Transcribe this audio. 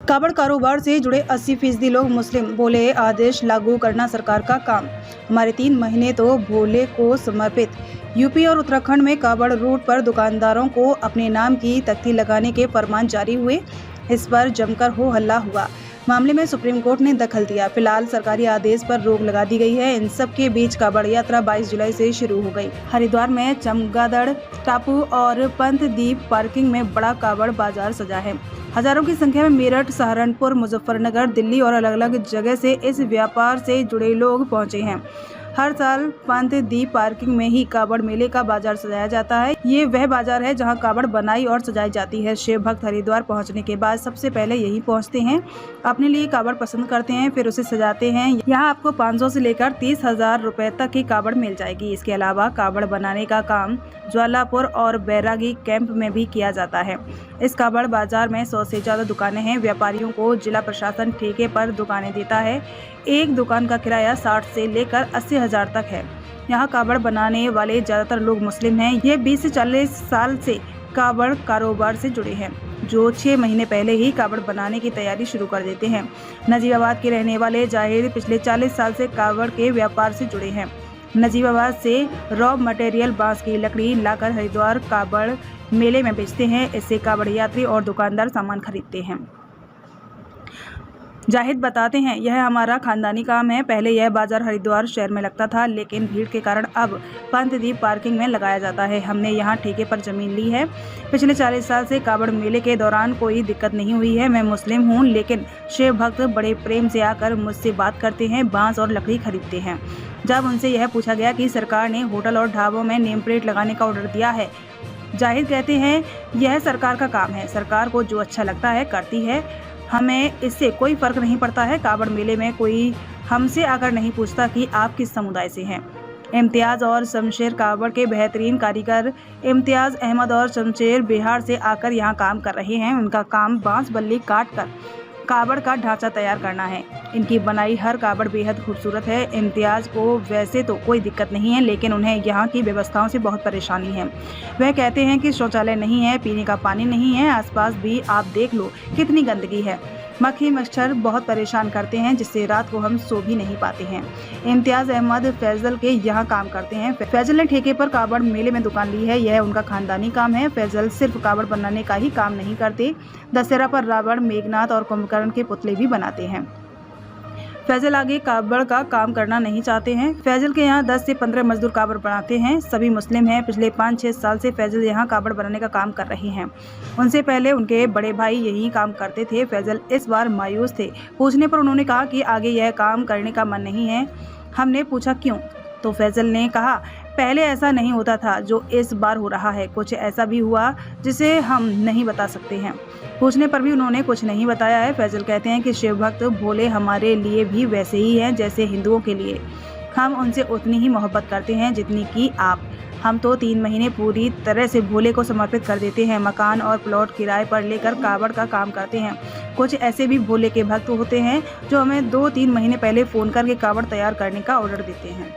कावड़ कारोबार से जुड़े 80% लोग मुस्लिम, भोले आदेश लागू करना सरकार का काम। हमारे 3 महीने तो भोले को समर्पित। यूपी और उत्तराखंड में कावड़ रूट पर दुकानदारों को अपने नाम की तख्ती लगाने के फरमान जारी हुए। इस पर जमकर हो हल्ला हुआ। मामले में सुप्रीम कोर्ट ने दखल दिया। फिलहाल सरकारी आदेश पर रोक लगा दी गई है। इन सब के बीच कावड़ यात्रा 22 जुलाई से शुरू हो गई। हरिद्वार में चमगादड़ टापू और पंतद्वीप पार्किंग में बड़ा कावड़ बाजार सजा है। हजारों की संख्या में मेरठ, सहारनपुर, मुजफ्फरनगर, दिल्ली और अलग अलग जगह से इस व्यापार से जुड़े लोग पहुंचे हैं। हर साल पंतद्वीप पार्किंग में ही कावड़ मेले का बाजार सजाया जाता है। ये वह बाजार है जहां कावड़ बनाई और सजाई जाती है। शिव भक्त हरिद्वार पहुंचने के बाद सबसे पहले यही पहुंचते हैं, अपने लिए कावड़ पसंद करते हैं, फिर उसे सजाते हैं। यहाँ आपको 500 से लेकर 30,000 रुपए तक की कावड़ मिल जाएगी। इसके अलावा कावड़ बनाने का काम ज्वालापुर और बैरागी कैंप में भी किया जाता है। इस कावड़ बाजार में 100 से ज्यादा दुकानें हैं। व्यापारियों को जिला प्रशासन ठेके पर दुकानें देता है। एक दुकान का किराया 60 से लेकर 80,000 तक है। यहाँ कावड़ बनाने वाले ज्यादातर लोग मुस्लिम हैं। ये 20 से 40 साल से कावड़ कारोबार से जुड़े हैं, जो 6 महीने पहले ही कावड़ बनाने की तैयारी शुरू कर देते हैं। नजीबाबाद के रहने वाले जाहिद पिछले 40 साल से कावड़ के व्यापार से जुड़े हैं। नजीबाबाद से रॉ मटेरियल बांस की लकड़ी लाकर हरिद्वार कावड़ मेले में बेचते हैं। इससे कावड़ यात्री और दुकानदार सामान खरीदते हैं। जाहिद बताते हैं, यह हमारा खानदानी काम है। पहले यह बाजार हरिद्वार शहर में लगता था, लेकिन भीड़ के कारण अब पंतद्वीप पार्किंग में लगाया जाता है। हमने यहाँ ठेके पर जमीन ली है। पिछले 40 साल से कावड़ मेले के दौरान कोई दिक्कत नहीं हुई है। मैं मुस्लिम हूँ, लेकिन शिव भक्त बड़े प्रेम से आकर मुझसे बात करते हैं, बांस और लकड़ी खरीदते हैं। जब उनसे यह पूछा गया कि सरकार ने होटल और ढाबों में नेम प्लेट लगाने का ऑर्डर दिया है, जाहिद कहते हैं, यह सरकार का काम है। सरकार को जो अच्छा लगता है करती है। हमें इससे कोई फर्क नहीं पड़ता है। कावड़ मेले में कोई हमसे आकर नहीं पूछता कि आप किस समुदाय से हैं। इम्तियाज़ और शमशेर कावड़ के बेहतरीन कारीगर इम्तियाज़ अहमद और शमशेर बिहार से आकर यहाँ काम कर रहे हैं। उनका काम बांस बल्ली काट कर कावड़ का ढांचा तैयार करना है। इनकी बनाई हर कावड़ बेहद खूबसूरत है। इम्तियाज़ को वैसे तो कोई दिक्कत नहीं है, लेकिन उन्हें यहाँ की व्यवस्थाओं से बहुत परेशानी है। वह कहते हैं कि शौचालय नहीं है, पीने का पानी नहीं है, आसपास भी आप देख लो कितनी गंदगी है। मक्खी मच्छर बहुत परेशान करते हैं, जिससे रात को हम सो भी नहीं पाते हैं। इम्तियाज़ अहमद फैजल के यहाँ काम करते हैं। फैजल ने ठेके पर कावड़ मेले में दुकान ली है। यह उनका खानदानी काम है। फैजल सिर्फ कावड़ बनाने का ही काम नहीं करते, दशहरा पर रावण, मेघनाथ और कुंभकर्ण के पुतले भी बनाते हैं। फैजल आगे कावड़ का काम करना नहीं चाहते हैं। फैजल के यहाँ 10 से 15 मजदूर कावड़ बनाते हैं। सभी मुस्लिम हैं। पिछले 5-6 साल से फैजल यहाँ कावड़ बनाने का काम कर रहे हैं। उनसे पहले उनके बड़े भाई यही काम करते थे। फैजल इस बार मायूस थे। पूछने पर उन्होंने कहा कि आगे यह काम करने का मन नहीं है। हमने पूछा क्यों, तो फैजल ने कहा, पहले ऐसा नहीं होता था जो इस बार हो रहा है। कुछ ऐसा भी हुआ जिसे हम नहीं बता सकते हैं। पूछने पर भी उन्होंने कुछ नहीं बताया है। फैजल कहते हैं कि शिव भक्त भोले हमारे लिए भी वैसे ही हैं जैसे हिंदुओं के लिए। हम उनसे उतनी ही मोहब्बत करते हैं जितनी कि आप। हम तो 3 महीने पूरी तरह से भोले को समर्पित कर देते हैं। मकान और प्लॉट किराए पर लेकर कावड़ का काम करते हैं। कुछ ऐसे भी भोले के भक्त होते हैं जो हमें 2-3 महीने पहले फ़ोन करके कावड़ तैयार करने का ऑर्डर देते हैं।